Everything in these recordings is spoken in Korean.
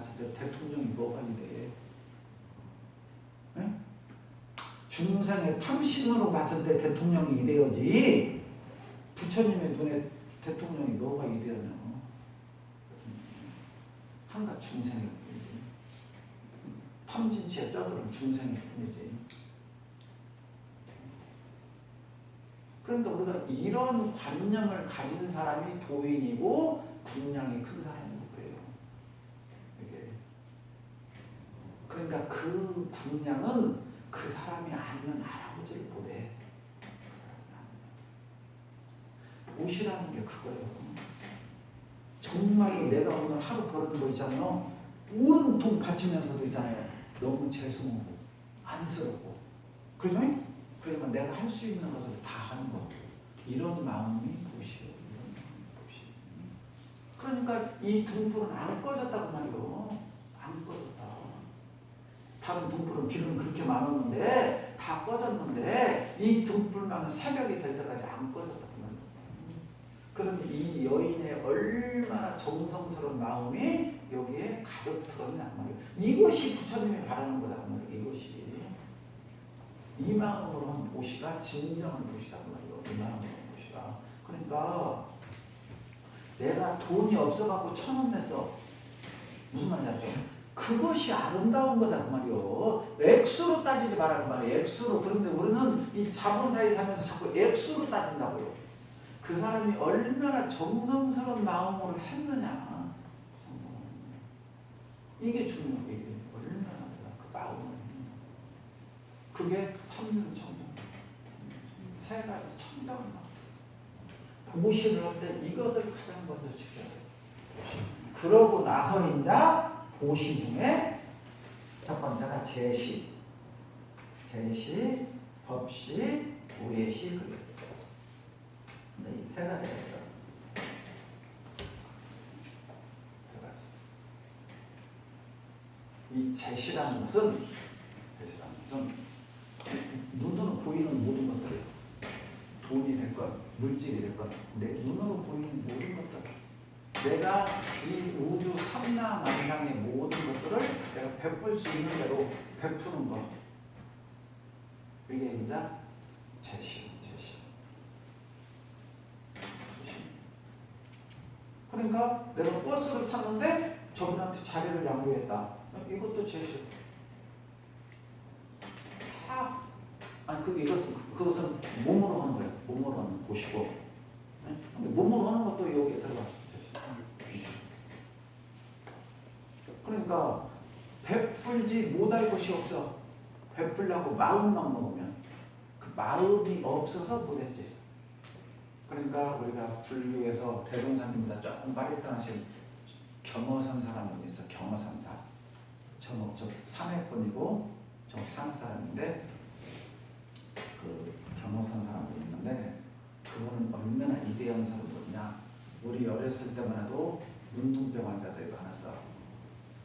봤을 때 대통령이 뭐가 이래? 네? 중생의 탐심으로 봤을 때 대통령이 이래야지. 부처님의 눈에 대통령이 뭐가 이래야냐? 한낱 중생일 뿐이지. 탐진치에 떠드는 중생일 뿐이지. 그러니까 우리가 이런 관념을 가진 사람이 도인이고 분량이 큰 사람인 거예요. 이게. 그러니까 그 분량은 그 사람이 아니면 알아보지를 못해. 옷이라는 게 그거예요. 정말로 내가 오늘 하루 버는 거 있잖아요. 온통 바치면서도 있잖아요. 너무 죄송하고 안쓰럽고. 그러죠? 그러면 내가 할 수 있는 것을 다 하는 거. 이런 마음이 옷이에요. 그러니까 이 등불은 안 꺼졌다고 말이요. 안 꺼졌다. 다른 등불은 기름 그렇게 많았는데 다 꺼졌는데 이 등불만은 새벽이 될 때까지 안 꺼졌다고 말이요. 그럼 이 여인의 얼마나 정성스러운 마음이 여기에 가득 들었냐 말이에요. 이것이 부처님이 바라는 거다 말이에요. 이것이 이 마음으로 한 보시가 진정한 보시다 말이에요. 이 마음으로 한 보시가. 그러니까 내가 돈이 없어갖고 1,000원 냈어. 무슨 말인지 알죠? 그것이 아름다운 거다 그 말이요. 액수로 따지지 말라고 말이에요. 액수로. 그런데 우리는 이 자본사회 살면서 자꾸 액수로 따진다고요. 그 사람이 얼마나 정성스러운 마음으로 했느냐. 이게 중요한 게 얼마나 그 마음을 했느냐. 그게 삼륜청정. 세 가지 청정을 보시를 할 때 이것을 가장 먼저 지켜야 돼요. 그러고 나서 이제 보시 중에 첫 번째가 제시, 법시, 우예시, 그래요. 이 세 가지가 있어요. 세 가지. 이 제시라는 것은 눈으로 보이는 모든 것들이에요. 돈이 됐건 물질이 됐건 내 눈으로 보이는 모든 것들, 내가 이 우주 삼라만상의 모든 것들을 내가 베풀 수 있는 대로 베푸는 것, 이게 이제 제시. 그러니까 내가 버스를 탔는데 저분한테 자리를 양보했다. 이것도 제시. 그것은 몸으로 하는 거예요. 몸으로 하는 곳이고. 근데 몸으로 하는 것도 여기에 들어가. 그러니까 베풀지 못할 곳이 없어. 베풀려고 마음만 먹으면 그 마음이 없어서 못했지. 그러니까 우리가 불교에서 대동사님보다 조금 빠릿하신 경어선 사람이 있어. 경어선사. 저 산해권이고 저 산 사람인데 그 경호선 사람도 있는데 그거는 얼마나 이대한 사람이냐. 우리 어렸을 때만 해도 문둥병 환자들이 많았어.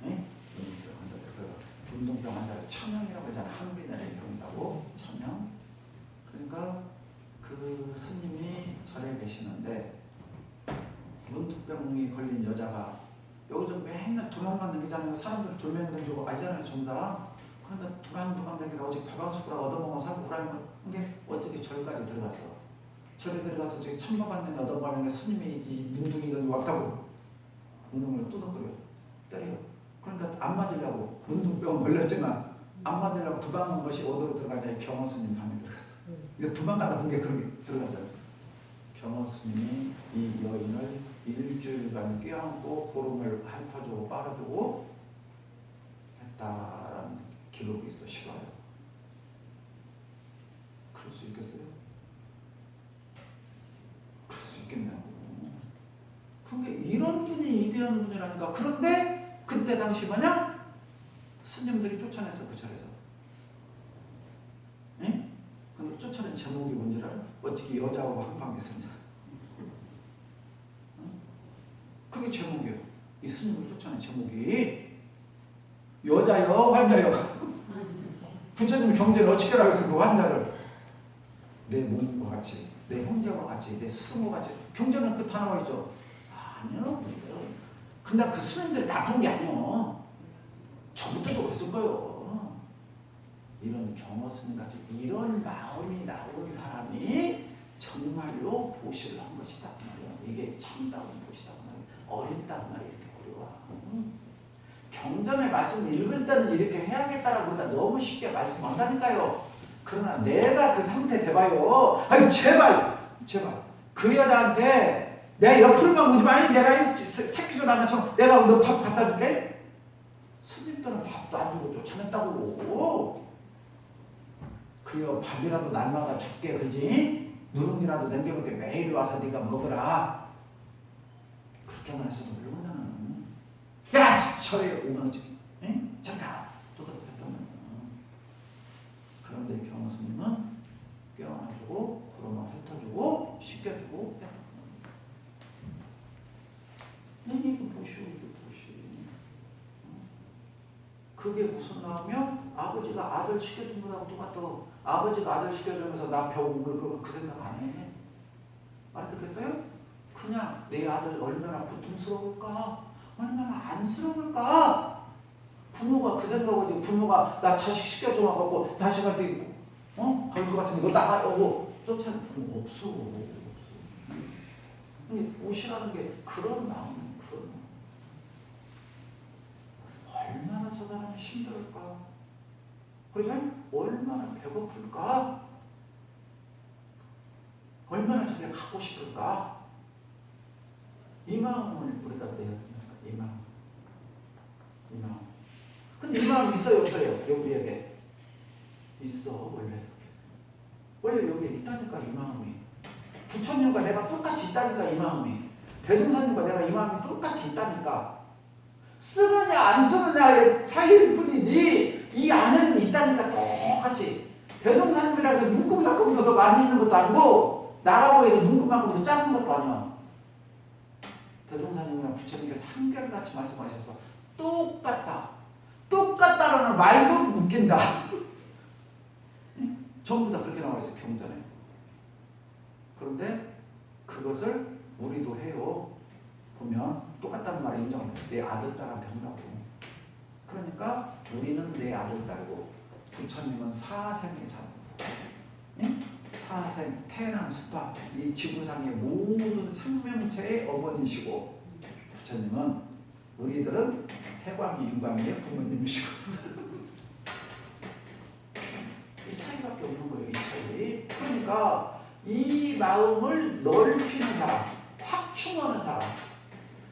응? 문둥병 환자들. 그래서 문둥병 환자를 천명이라고 하잖아. 한빈을 이룬다고 천명. 그러니까 그 스님이 절에 계시는데 문둥병이 걸린 여자가 여기서 맨날 도망만 다니잖아요. 사람들 돌멩이 던지고 알잖아요. 전부 다. 그러니까 도망 다니다가 어제 밥한숟가락 얻어먹어 사고 그러는 게 어떻게 절까지 들어갔어. 절에 들어가서 저기 천마반명이 얻어먹는 게 스님이 이 문둥이를 왔다고 문둥이를 뚜덕거려 때려요. 그러니까 안 맞으려고 문둥병 걸렸지만 안 맞으려고 도망간 것이 어디로 들어가냐. 경호 스님 방에 들어갔어. 이제 도망가다 본 게 그렇게 들어가잖아요. 경호 스님이 이 여인을 일주일간 껴안고 보름을 핥아주고 빨아주고 했다라는 기록이 있어. 실화요. 그럴 수 있겠어요? 그럴 수 있겠냐고. 그게 이런 분이 이대한 분이라니까. 그런데 그때 당시 뭐냐? 스님들이 쫓아냈어. 그 절에서. 응? 근데 쫓아낸 제목이 뭔지 알아? 어떻게 여자하고 한방에 서냐. 그게 제목이에요. 이 스님을 쫓아낸 제목이 여자요 환자요. 부처님 경제를 어떻게 하라고 했어. 그 환자를 내 몸과 같이, 내 형제와 같이, 내 스승과 같이. 경제는 그 단어가 있죠. 아니요. 근데 그 스님들이 나쁜 게 아니요. 스님 같이 이런 마음이 나온 사람이 정말로 보시를 한 것이다 이게 참다운 보시다 어렵단 말이야. 이렇게 어려워. 경전의 말씀 읽을 때는 이렇게 해야겠다라고 그러다 너무 쉽게 말씀한다니까요. 그러나 내가 그 상태 돼봐요. 아니 제발 그 여자한테 내가 옆으로만 보지 마. 내가 새끼 줄 안나처럼 내가 너 밥 갖다 줄게. 스님들은 밥도 안 주고 쫓아냈다고. 그여 밥이라도 날마다 줄게 그지? 누룽지라도 남겨놓게 매일 와서 네가 먹으라. 그렇게만 해서도 모르면 야 저래 5만원짜리 응? 잠깐 그런데 경호 스님은 껴안아주고 그러면 뱉어주고 씻겨주고 이거 보시오. 그게 무슨 나오면 아버지가 아들 시켜준 거하고 똑같아. 아버지가 아들 시켜주면서 나 배우고 그 생각 안 해. 알아듣겠어요? 그냥 내 아들 얼마나 고통스러울까? 얼마나 안쓰러울까? 부모가 그 생각을 부모가 나 자식 시켜줘갖고 자식한테 걸것 같은데 너 나가려고 쫓아내는 부모 없어. 옷이라는 게 그런 마음. 얼마나 저 사람이 힘들까? 그죠? 얼마나 배고플까? 얼마나 저게 갖고 싶을까? 이 마음을 우리가 내야 됩니다. 이 마음. 근데 이 마음 있어요, 없어요? 우리에게 있어. 원래 여기에 있다니까 이 마음이. 부처님과 내가 똑같이 있다니까 이 마음이. 대종사님과 내가 이 마음이 똑같이 있다니까. 쓰느냐 안 쓰느냐의 차이일 뿐이지 이 안에는 있다니까 똑같이. 대종사님이라서 눈금만큼 더 많이 있는 것도 아니고 나라고 해서 눈금만큼 더 작은 것도 아니야. 대종사님이랑 부처님께서 한결같이 말씀하셔서 똑같다라는 말도 웃긴다. 전부 다 그렇게 나와 있어요 경전에. 그런데 그것을 우리도 해요. 보면 똑같다는 말이 인정해. 내 아들 딸한테 한다고. 그러니까 우리는 내 아들 딸이고 부처님은 사생의 자녀. 응? 사생, 태어난 수파, 이 지구상의 모든 생명체의 어머니시고 부처님은 우리들은 해광이 인광의 부모님이시고 이 차이밖에 없는 거예요. 이 차이. 그러니까 이 마음을 넓히는 사람, 확충하는 사람.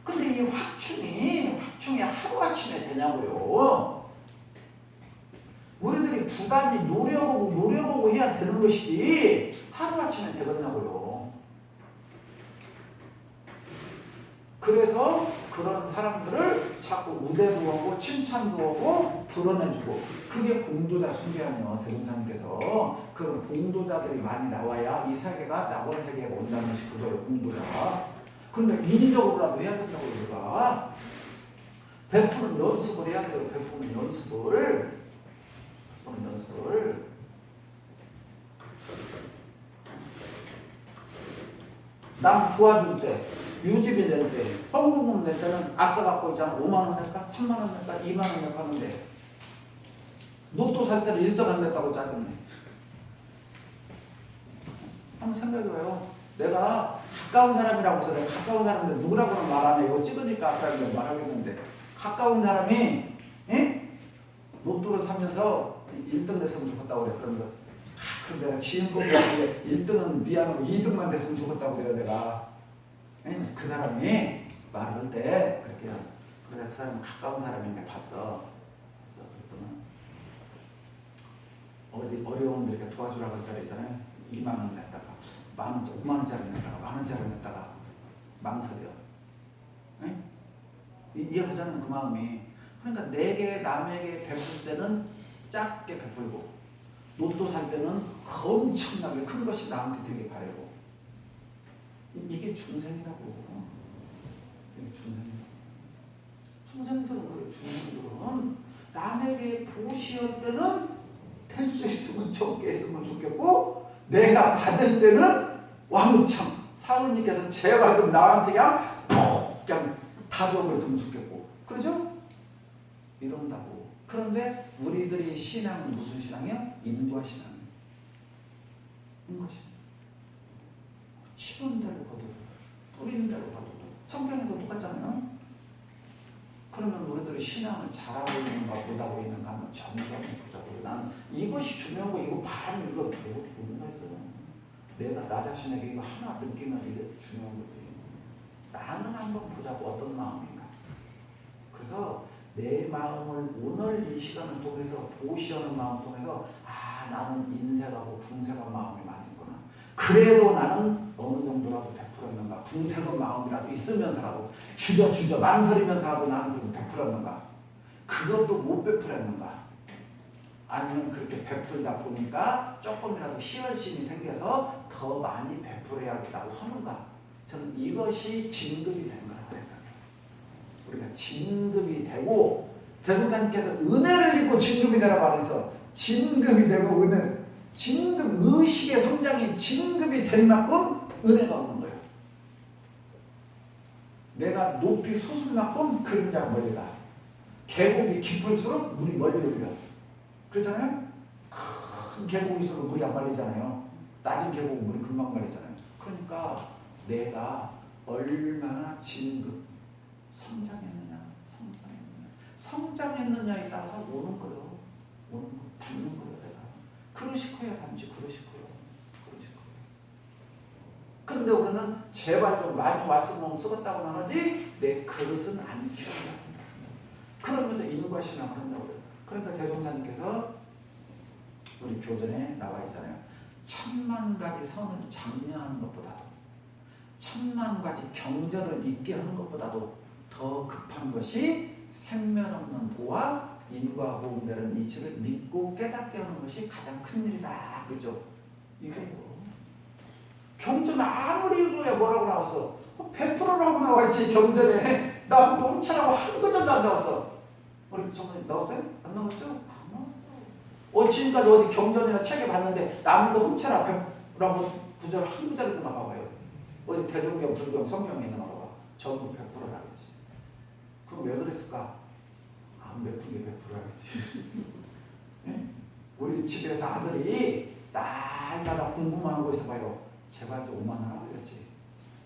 근데 이 확충이 하루아침에 되냐고요. 우리들이 부단히 노력하고 해야 되는 것이지 하루아침에 되겠냐고요. 그래서 그런 사람들을 자꾸 우대도 하고 칭찬도 하고 드러내주고 그게 공도자 숭배하며 대종사님께서 그런 공도자들이 많이 나와야 이 세계가 낙원 세계가 온다는 것이 그거예요. 공도자. 그러니까 인위적으로라도 해야 된다고 우리가 베푸는 연습을 해야 돼요. 베푸는 연습을 남 도와줄 때 유지비 낼 때 헌금금 낼 때는 아까 갖고 있잖아. 5만원 낼까? 3만원 낼까? 2만원 낼까 하는데 로또 살 때는 1등 안 냈다고 짜증내. 한번 생각해봐요. 내가 가까운 사람이라고 해서 내가 가까운 사람인데 누구라고는 말 안 해. 이거 찍으니까 아까 말하겠는데 가까운 사람이 로또를 사면서 1등 됐으면 좋겠다고 그래. 그러면서 그럼 내가 지은금이 1등은 미안하고 2등만 됐으면 좋겠다고 그래요. 내가 그 사람이 말을 할 때 그렇게 그래 그 사람은 가까운 사람인데 봤어. 어디 어려운 데 이렇게 도와주라고 할 때 있잖아요. 2만원 냈다가 5만원짜리 냈다가 만원짜리 냈다가 망설여. 이해하잖아요. 그 마음이. 그러니까 내게 남에게 베풀 때는 작게 베풀고 로또 살 때는 엄청나게 큰 것이 나한테 되게 바라고. 이게 중생이라고. 중생들은 그래. 중생들은 남에게 보시할 때는 될 수 있으면 적게 했으면 좋겠고 내가 받을 때는 왕창 사부님께서 제발 좀 나한테 그냥 다 줘버렸으면 좋겠고 그러죠? 이런다고. 그런데 우리들이 신앙은 무슨 신앙이야? 인과신앙. 인과신앙. 심은 대로 거두고 뿌리는 대로 거두고. 성경에도 똑같잖아요. 그러면 우리들이 신앙을 잘하고 있는가 못하고 있는가 하면 점검해 보자고. 난 이것이 중요한 거. 이거 바로 이거 배우고 있는 있어요. 내가 나 자신에게 이거 하나 느끼면 이게 중요한 거지. 나는 한번 보자고. 어떤 마음인가. 그래서 내 마음을 오늘 이 시간을 통해서 보시려는 마음 통해서 아, 나는 인색하고 궁색한 마음이 많이 있구나. 그래도 나는 어느 정도라도 베풀었는가. 궁색한 마음이라도 있으면서라도 주저 망설이면서라도 나는 좀 베풀었는가. 그것도 못 베풀었는가. 아니면 그렇게 베풀다 보니까 조금이라도 희열심이 생겨서 더 많이 베풀어야겠다고 하는가. 저는 이것이 진급이 된 거라고 생각해요. 우리가 진급이 되고, 대통령께서 은혜를 입고 진급이 되라고 하면서 진급이 되고 은혜, 진급, 의식의 성장이 진급이 될 만큼 은혜가 오는 거예요. 내가 높이 솟을 만큼 그림자가 멀리다. 계곡이 깊을수록 물이 멀리 오려. 그렇잖아요? 큰 계곡일수록 물이 안 말리잖아요. 낮은 계곡은 물이 금방 말리잖아요. 그러니까 내가 얼마나 진급, 성장했느냐에 따라서 오는 거예요. 오는 거, 닮는 거예요. 내가 그릇이 커야 닮지. 그릇이 커요. 그런데 우리는 제발 좀 많이 왔으면 쓰겠다고 하지 내 그릇은 안 키운다. 그러면서 인과 신앙을 한다고 그래요. 그러니까 대동사님께서 우리 교전에 나와 있잖아요. 10,000,000가지 선을 장려하는 것보다도 10,000,000가지 경전을 잊게 하는 것보다도 더 급한 것이 생명 없는 도와 인과 보응되는 이치를 믿고 깨닫게 하는 것이 가장 큰 일이다. 그죠? 이거요. 경전 아무리 읽어야 뭐라고 나왔어? 100%라고 나와있지. 경전에 나 멈추라고 한 구절도 안 나왔어. 우리 저번에 나왔어요? 안 나왔죠? 안 나왔어. 지금까지 어디 경전이나 책에 봤는데 남도 훔쳐라 100라고 구절 한 구절도 나와봐요. 어디 대종경, 불경, 성경에 있는 거 봐봐. 전부 100%라 그러지. 그럼 왜 그랬을까? 안 베푼 게 100%라겠지. 네? 우리 집에서 아들이 날마다 공부만 하고 있어 봐요. 제발 좀 5만 원 하라 그랬지.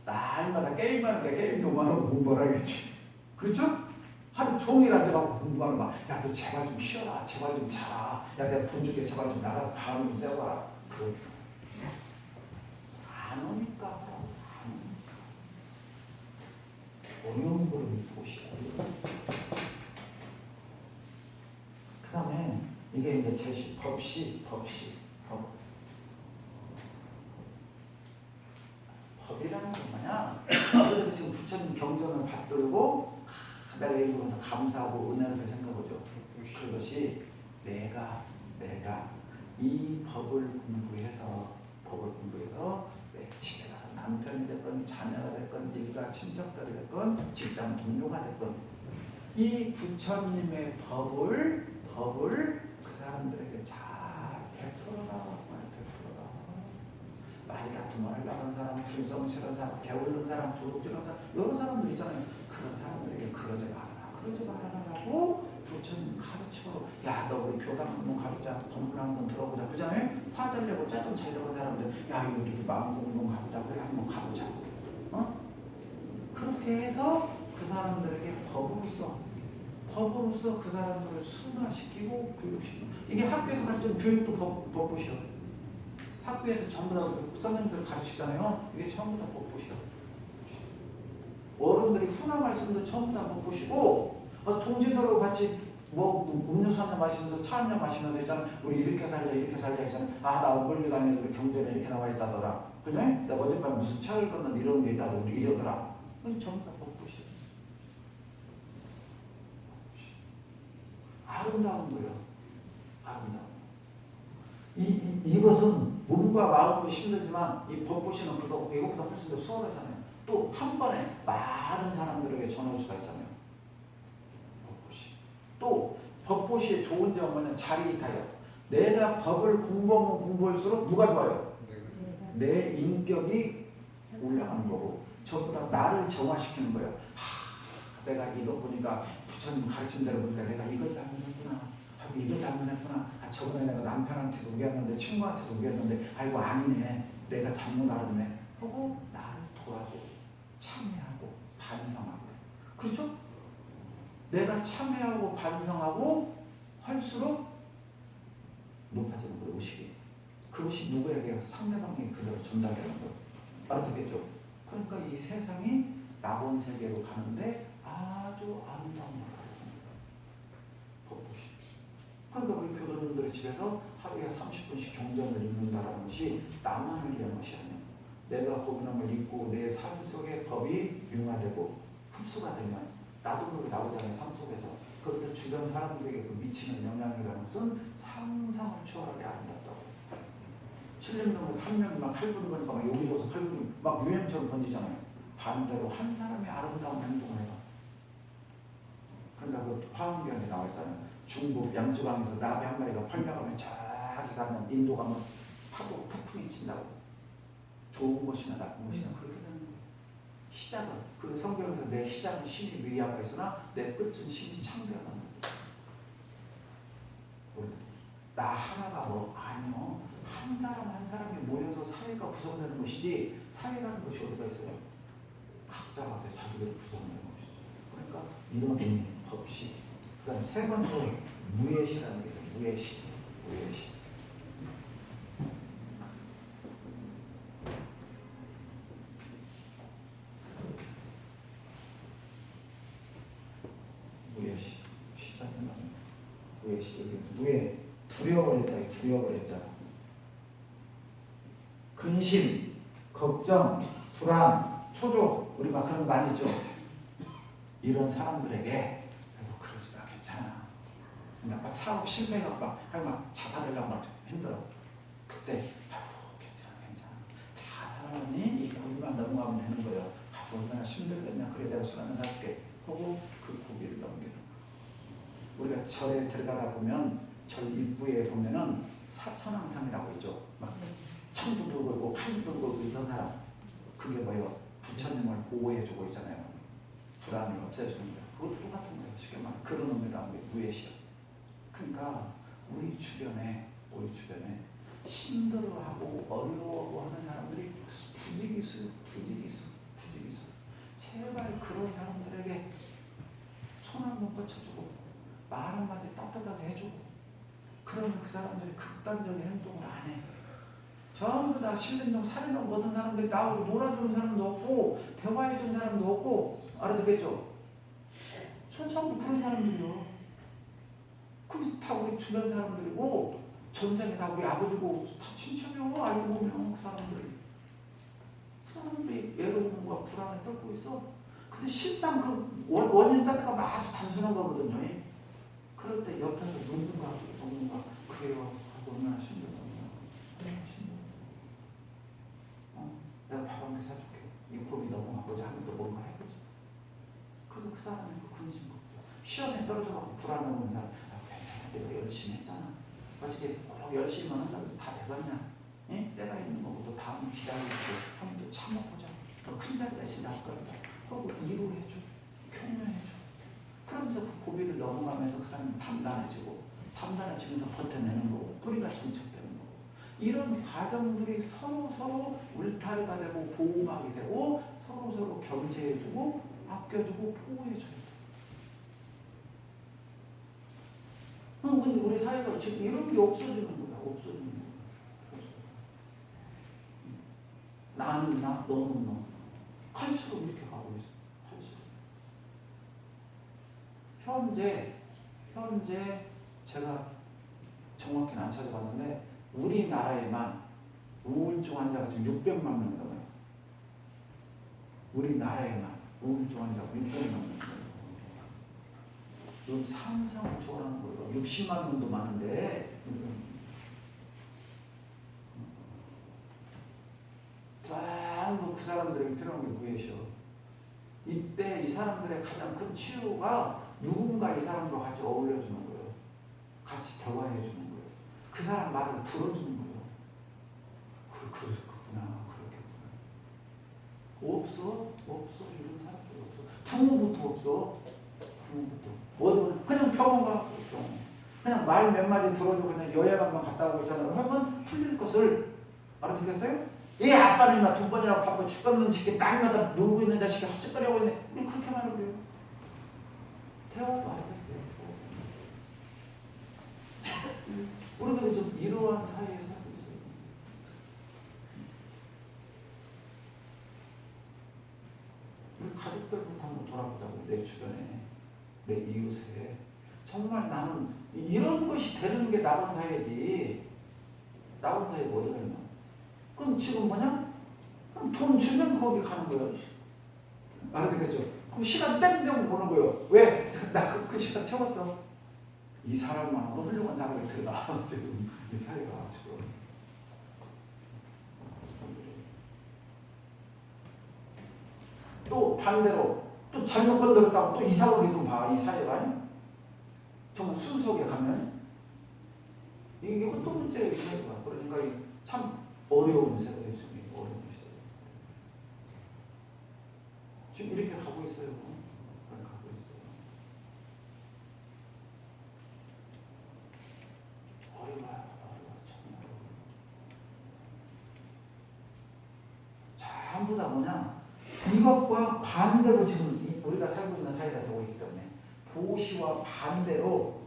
날마다 게임하는 게 게임 5만 원 공부하라겠지. 그렇죠? 하루 종일 앉아가고 공부하는 막, 야, 너 제발 좀 쉬어라. 제발 좀 자라. 야, 내가 돈 줄게. 제발 좀 나가서 바람 좀 쐬봐라. 그러니까. 안 오니까 하라고. 안 오니까. 어려운 거를 보시고. 그 다음에 이게 이제 제시, 법시. 법이라는 건 뭐냐? 우리가 지금 부처님 경전을 받들고 내가 읽으면서 감사하고 은혜를 생각하죠. 그것이 내가 이 법을 공부해서 내 집에 가서 남편이 됐건 자녀가 됐건 일가 친척들이 됐건 직장 동료가 됐건 이 부처님의 법을 그 사람들에게 잘 베풀어라. 많이 다툼을 하려고 하는 사람, 불성 싫은 사람, 게으른 사람, 도둑질하는 사람, 여러 사람들 있잖아요. 그런 사람들에게 그러지 말아라고 부처님 가르쳐. 야, 너 우리 교당 한번 가보자, 법문 한번 들어보자, 그잖아요. 화잘 내고 짜증 잘 내고 사람들, 야, 우리 마음 공동 가보자, 그래 한번 가보자. 그렇게 해서 그 사람들에게 법으로서 그 사람들을 순화시키고 교육시키고. 이게 학교에서 가르치는 교육도 법보시오. 학교에서 전부 다 선생님들 가르치잖아요. 이게 전부 다 법보시오. 어른들이 훈화 말씀도 전부 다 법보시고, 동지들하고 같이 음료수 한잔 마시면서 차 한잔 마시면서 있잖아. 우리 이렇게 살자 했잖아. 아, 나 오글리 가면 우리 경전에 이렇게 나와 있다더라. 그죠? 내가 어젯밤에 무슨 책을 읽었는데 이런 게 있다더라. 이러더라. 전부 다 법보시오. 아름다운 거예요. 아름다운. 이것은 몸과 마음으로 힘들지만 이 법보시는 이것보다 훨씬 더 수월하잖아요. 또 한 번에 많은 사람들에게 전할 수가 있잖아요. 법보시. 또 법보시의 좋은 점은 뭐냐면 자리이타요. 내가 법을 공부하면 공부할수록 누가 좋아요? 내 인격이 올라가는 거고 전부 다 나를 정화시키는 거예요. 내가 이거 보니까 부처님 가르친 대로 보니까 내가 이걸 잘못했구나. 아이고 이거 잘못했구나. 아 저번에 내가 남편한테도 우겼는데 친구한테도 우겼는데 아이고 아니네. 내가 잘못 알았네. 하고 나를 돌아보고 참회하고 반성하고. 그렇죠? 내가 참회하고 반성하고 할수록 높아지는 거예요. 의식이. 그것이 누구에게 상대방에게 그대로 전달되는 거예요. 알아듣겠죠? 그러니까 이 세상이 낙원 세계로 가는데 아주 아름다운 나라입니다. 그러니까 우리 교도님들의 집에서 하루에 30분씩 경전을 읽는다는 것이 나만을 위한 것이 아니에요. 내가 거듭남을 읽고 내 삶 속에 법이 융화되고 흡수가 되면 나도 모르게 나오잖아요. 삶 속에서. 그런데 주변 사람들에게 그 미치는 영향이라는 것은 상상을 초월하게 아름답다고. 신림동에서 한 명이 막 칼 부는 거니까 막 여기 줘서 칼 부는 막 유행처럼 던지잖아요. 반대로 한 사람이 아름다운 행동을 해요. 그러니까 그 화엄경에 나와 있잖아요. 중국 양쯔강에서 나비 한 마리가 펄려가면 저기 가면 인도 가면 파도 태풍이 친다고. 좋은 것이나 나쁜 것이나 그렇게 되는 거예요. 시작은 그 성경에서 내 시작은 신이 위하가 있으나 내 끝은 신이 창조하는 거예요. 나 하나가 뭐 아니요. 한 사람 한 사람이 모여서 사회가 구성되는 것이지 사회라는 것이 어디가 있어요? 각자가 자기들이 구성되는 것이죠. 그러니까 이런 법칙. 그 다음 세 번째 무예시라는 게 있어요. 무예시. 무예시. 무예시. 시작은 무예시. 여기 무예. 두려워했다. 두려워했잖아. 근심, 걱정, 불안, 초조. 우리가 그런 거 많이 있죠. 이런 사람들에게 그러지 마. 괜찮아. 막 사업 실패가 막 자살하려고 막 힘들어. 그때 괜찮아. 다 사람이 이 고비만 넘어가면 되는 거예요. 얼마나 힘들겠냐. 그래 내가 술 한잔 사줄게. 하고 그 고비를 넘기는 거예요. 우리가 절에 들어가다 보면 절 입구에 보면은 사천왕상이라고 있죠. 막 창도 들고 팔도 들고 이런 사람. 그게 뭐예요? 부처님을 보호해주고 있잖아요. 불안을 없애주는 거예요. 그것도 똑같은 거예요. 쉽게 말하면 그런 의미라는 게 무예시요. 그러니까 우리 주변에 힘들어하고 어려워하고 하는 사람들이 부지기수. 제발 그런 사람들에게 손 한번 뻗쳐주고 말 한마디 따뜻하게 해주고 그러면 그 사람들이 극단적인 행동을 안 해. 전부 다 신림동 살인하고 모든 사람들이 나오고 놀아주는 사람도 없고 대화해주는 사람도 없고 알아듣겠죠? 전부 그런 사람들이요. 그게 다 우리 주변 사람들이고 전생에 다 우리 아버지고 다 친척이요. 알고 보면 그 사람들이 외로움과 불안에 떨고 있어. 근데 실상 그 원인 따져가면 아주 단순한 거거든요. 그럴 때 옆에서 누군가 그래요 하고 얼마나 힘들어요. 내가 밥 한 개 사줄게. 이 고비 넘어가보자 하면 또 뭔가 해보자. 그래서 그 사람이 그 근심 걱정. 시험에 떨어져가지고 불안해오는 사람. 괜찮아. 내가 열심히 했잖아. 어떻게 꼭 열심히만 한다고 다 돼봤냐? 때가 있는 거고 또 다음 기다리고 하면 또 참아보자. 더 큰 자리가 있으면 나올 거야. 하고 위로해줘. 격려해줘. 그러면서 그 고비를 넘어가면서 그 사람은 단단해지면서 버텨내는 거고 뿌리가 정착되는 거고 이런 과정들이 서로 울타리가 되고 보호막이 되고 서로 견제해주고 아껴주고 보호해줘요. 근데 우리 사회가 지금 이런 게 없어지는 거야. 없어지는 거야. 나는 나, 너는 너. 할수록 이렇게 가고 있어. 할수록. 현재 제가 정확히는 안 찾아봤는데 우리나라에만 우울증 환자가 지금 600만 명 넘어요. 우리나라에만 우울증 환자가 600만 명 넘어요. 상상을 초월하는 거예요. 60만 명도 많은데 전부 그 사람들에게 필요한 게 무엇이요? 이때 이 사람들의 가장 큰 치유가 누군가 이 사람과 같이 어울려주는 거예요. 같이 대화해주는 거예요. 그 사람 말을 들어주는 거예요. 그렇구나. 그렇겠구나. 없어. 이런 사람들이 없어. 부모부터 없어. 그냥 병원 가고 병원. 그냥 말 몇 마디 들어주고 그냥 여행 한번 갔다 오고 있잖아요. 그러면 틀릴 것을 알아듣겠어요? 얘 아빠는 막 돈 번이라고 바빠 죽겠는 새끼 땅마다 놀고 있는 자식이 헛짓거리하고 있네. 우리 그렇게 말을 그래요. 대화도 안 했어요. 우리도 좀 이러한 사이에 살고 있어요. 우리 가족들부터 한번 돌아보자고. 내 주변에, 내 이웃에. 정말 나는 이런 것이 되는 게 나온 사회지. 나온 사회 뭐 되냐? 그럼 지금 뭐냐? 그럼 돈 주면 거기 가는 거예요. 알아듣겠죠? 그럼 시간 땡땡 보는 거예요. 왜? 나 그 시간 채웠어. 이 사람만으로 훌륭한 사람이 되나? 지금 이 사회가 지금. 또 반대로 또 잘못 건드렸다고 또 이상하게도 봐. 이 사회가 정말 순수하게 가면 이게 어떤 문제예요? 이 사회가. 그러니까 참 어려운 세대예요. 지금 어려운 시대. 지금 이렇게 가고 있어요. 가고 있어요. 어려워요. 정말. 전부 다 뭐냐? 이것과 반대로 지금 우리가 살고 있는 사회가 되고 있기 때문에 보시와 반대로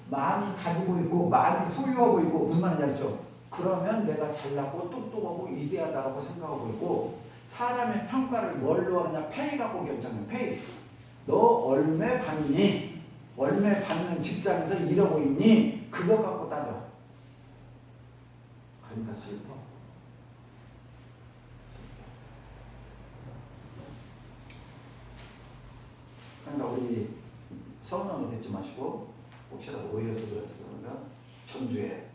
많이 가지고 있고 많이 소유하고 있고 무슨 말인지 알죠? 그러면 내가 잘나고 똑똑하고 위대하다고 생각하고 있고 사람의 평가를 뭘로 하느냐? 페이 갖고 결정해. 페이. 너 얼마 받니? 얼마 받는 직장에서 일하고 있니? 그거 갖고 따져. 그러니까 슬퍼. 그러니까 우리 서운함이 듣지 마시고 혹시라도 오해해서 그래서 그런가 전주에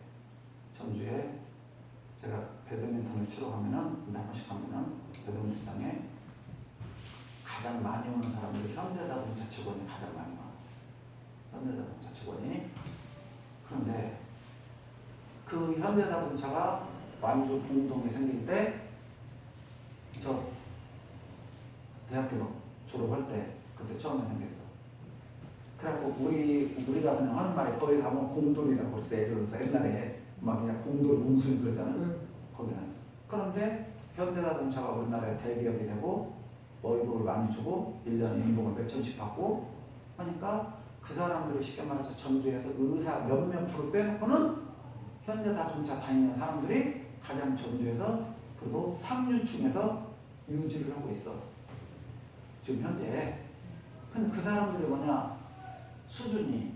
제가 배드민턴을 치러 가면은 한 번씩 가면은 배드민턴장에 가장 많이 오는 사람들이 현대자동차 직원이 가장 많이 와. 현대자동차 직원이. 그런데 그 현대자동차가 완주 봉동에 생길 때 저 대학교 졸업할 때 그때 처음에 생겼어. 그래갖고 우리가 그냥 하는 말이 거기 가면 공돌이라고 했어. 그래서 옛날에 막 그냥 공돌 문술 그러잖아요. 거기 나왔어. 그런데 현대자동차가 우리나라에 대기업이 되고 월급을 많이 주고 1년에 연봉을 몇 천씩 받고 하니까 그 사람들이 쉽게 말해서 전주에서 의사 몇몇 프로 빼놓고는 현대자동차 다니는 사람들이 가장 전주에서 그리고 상류층에서 유지를 하고 있어. 지금 현재. 근데 그 사람들이 뭐냐? 수준이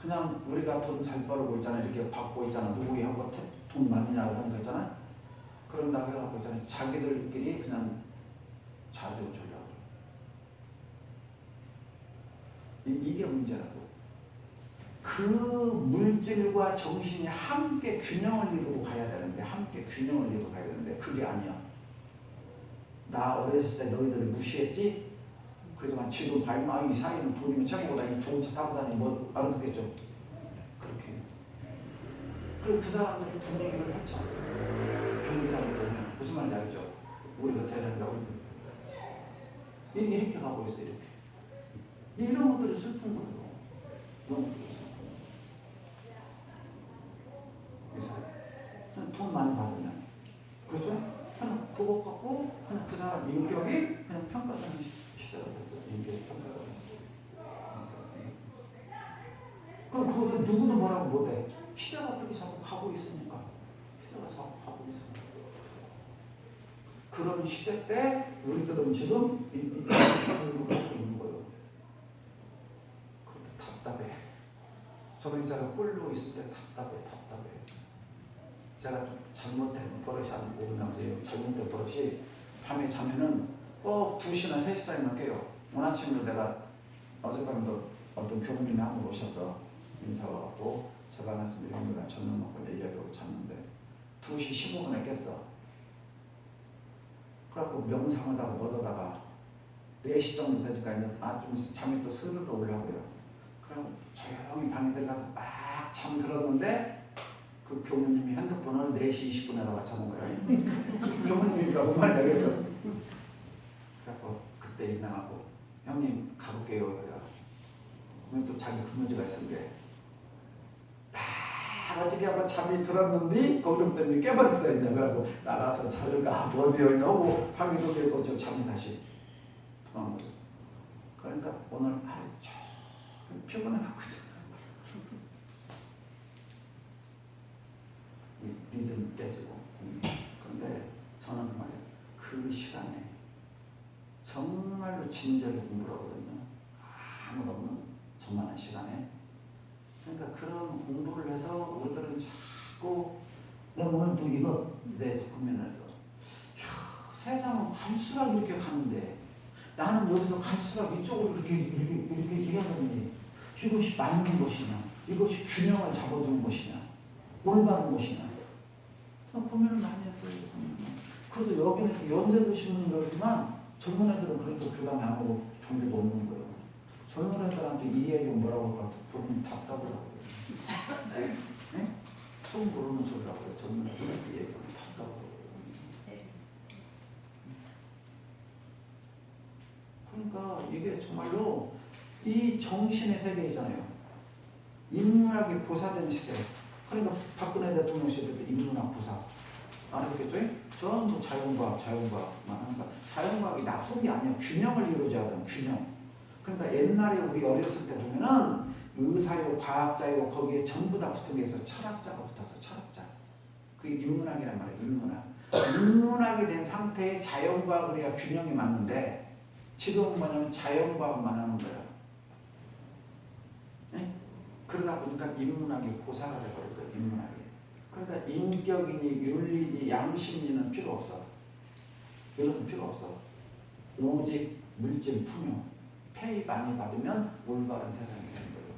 그냥 우리가 돈 잘 벌고 있잖아. 이렇게 받고 있잖아. 누구하고 돈 많이냐고 하는 거 있잖아. 그런다고 해갖고 있잖아. 자기들끼리 그냥 자주 주려고. 이게 문제라고. 그 물질과 정신이 함께 균형을 이루고 가야 되는데 그게 아니야. 나 어렸을 때 너희들을 무시했지? 그렇지만 지금 발마 이 사이는 돈이면 최고보다 이 좋은 차 타고 다니면 뭐 알아듣겠죠? 그렇게. 그리고 그 사람들이 분위기를 했죠. 경기장에 보면 무슨 말인지 알죠? 우리가 대단하다고 이렇게 가고 있어. 이렇게. 이런 것들이 슬픈 거예요. 너무 슬픈 거예요. 돈 많이 받으면 그렇죠? 그냥 그거 갖고 그냥 그 사람 인격이 그냥 평가되는 시대가 됐어요. 인격이 평가되는 시대. 그럼 그것을 누구도 뭐라고 못해. 시대가 그렇게 자꾸 가고 있으니까. 그런 시대 때 우리들은 지금 이걸 하고 있는 거예요. 그것도 답답해. 저는 제가 홀로 있을 때 답답해. 제가 좀 잘못된 버릇이 안 오르나세요. 잘못된 버릇이 밤에 자면은 꼭 2시나 3시 사이만 깨요. 오늘 아침에도 내가 어젯밤에도 어떤 교수님이 한 분 오셔서 인사가 왔고 제가 말씀드린 형님이랑 저녁 먹고 이제 이야기하고 잤는데 2시 15분에 깼어. 그래갖고 명상하다가 얻어다가 4시 정도 되니까 좀 잠이 또 스르르 올라오고요. 그럼 조용히 방에 들어가서 막 잠들었는데 그 교무님이 핸드폰을 4시 20분에다 맞춰놓은 거예요. 교무님이니까 뭔 말인지 알겠죠? 그래갖고 그때 일어나고 형님 가볼게요. 그러면 또 자기 근무지가 있었는데 어저께 한번 잠이 들었는데 걱정 때문에 깨버렸어요. 이제 그래고 나가서 자료가 어디였냐고 확인도 되고 저 잠이 다시 도망가죠. 그러니까 오늘 하루 종일 피곤해갖거든. 이 리듬 깨지고. 그런데 저는 그 말이에요. 그 시간에 정말로 진지하게 공부를 하거든요. 아무도 없는 저만한 시간에. 그러니까 그런 공부를 해서 우리들은 자꾸 내가 오늘 또 이거 내 국면에서 세상은 갈수록 이렇게 가는데 나는 여기서 갈수록 이쪽으로 이렇게 이러더니 이것이 맞는 것이냐, 이것이 균형을 잡아주는 것이냐, 올바른 것이냐. 고민을 많이 했어요. 그래도 여기는 연세 드시는 분들이지만 젊은 애들은 그렇게 부담이 안 하고 종교도 없는 거예요. 젊은 애들한테 이 얘기 뭐라고 할까? 보면 답답하더라고요. 네? 처음 모르는 소리라고요. 젊은 애들한테 얘기하면 답답하더라고요. 그러니까 이게 정말로 이 정신의 세계이잖아요. 인문학이 보사된 시대. 그러니까 박근혜 대통령 시대 때 인문학 보사. 안 했겠죠? 전부 자연과학만 하니까 자연과학이 나쁜 게 아니야. 균형을 이루어져야 되는 균형. 그러니까 옛날에 우리 어렸을 때 보면은 의사요, 과학자요, 거기에 전부 다 붙은 게 있어. 철학자가 붙었어. 철학자. 그게 인문학이란 말이에요. 인문학. 인문학이 된 상태에 자연과학을 해야 균형이 맞는데 지금은 뭐냐면 자연과학만 하는 거야. 네? 그러다 보니까 인문학이 고사가 돼버렸거든. 인문학이. 그러니까 인격이니 윤리니 양심리는 필요 없어. 이런 필요 없어. 오직 물질 풍요. 페이 많이 받으면 올바른 세상이 되는 거예요.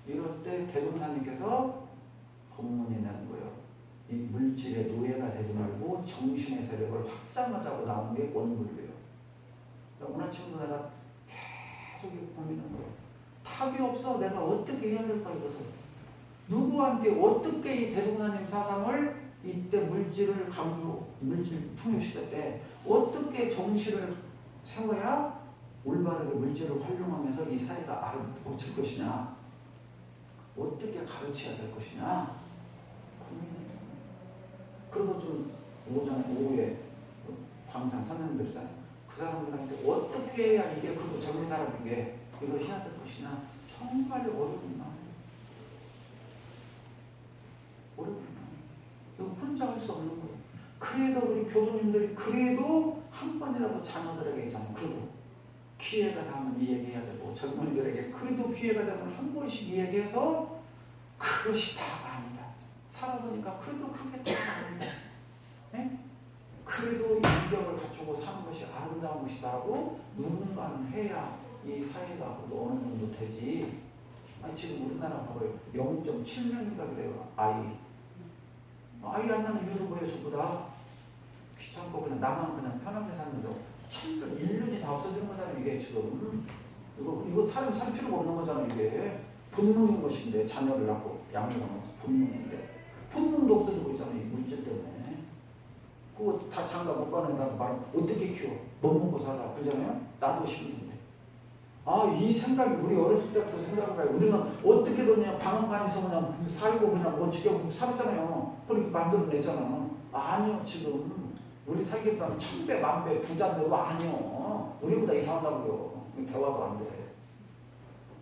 이럴 때 대동사님께서 법문이 나는 거예요. 이 물질의 노예가 되지 말고 정신의 세력을 확장하자고 나온 게 원불교예요. 오늘 친구 내가 계속 고민한 거예요. 답이 없어. 내가 어떻게 해야 될까 이것을. 누구한테 어떻게 이 대동사님 사상을 이때 물질 풍요 시대 때 어떻게 정신을 세워야 올바르게 물질을 활용하면서 이 사회가 아름다워질 것이냐, 어떻게 가르쳐야 될 것이냐 고민해요. 그래도 좀 오후에 광산 선생님들이잖아요. 그 사람들한테 어떻게 해야 이게 그리고 젊은 사람에게 이걸 해야 될 것이냐 정말 어렵구나. 이거 혼자 할 수 없는 거예요. 그래도 우리 교도님들이 그래도 한 번이라도 자녀들에게 있잖아요. 그래도 기회가 되면 이 얘기해야 되고 젊은이들에게 그래도 기회가 되면 한 번씩 이 얘기해서 그것이 다가 아니다. 살아보니까 그래도 그게 다가 아니다. 네? 그래도 인격을 갖추고 사는 것이 아름다운 것이다라고 누군가는 해야 이 사회가 어느 정도 되지. 아니 지금 우리나라 봐봐요. 0.7명인가 그래요. 아이 안 낳는 이유도 뭐예요? 전부 다 귀찮고 그냥 나만 그냥 편하게 사는데 인륜이 다 없어지는 거잖아요. 이게 지금 이거 사람 살 필요가 없는 거잖아요. 이게 본능인 것인데 자녀를 낳고 양육하는 것은 본능인데 본능도 없어지고 있잖아요. 이 물질 때문에. 그거 다 장가 못 가는 나도 말 어떻게 키워? 못 먹고 살아. 그러잖아요. 나도 힘든데. 이 생각이 우리 어렸을 때부터 생각을 해요. 우리는 어떻게든 그냥 방언간에서 그냥 살고 그냥 뭐 지금 살았잖아요. 그렇게 만들어냈잖아. 아니요. 지금 우리 살기보다는 1000배, 10,000배 부자인데도 아니요. 우리보다 이상하다고요. 대화도 안 돼.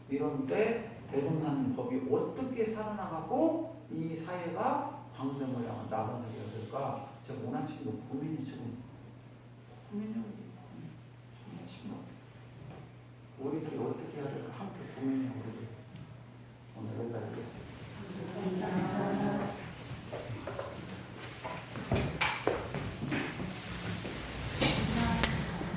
이런 때 대동하는 법이 어떻게 살아나가고 이 사회가 광명을 향한 나아간 사회가 될까? 제가 원한 친구 고민이 지금 고민이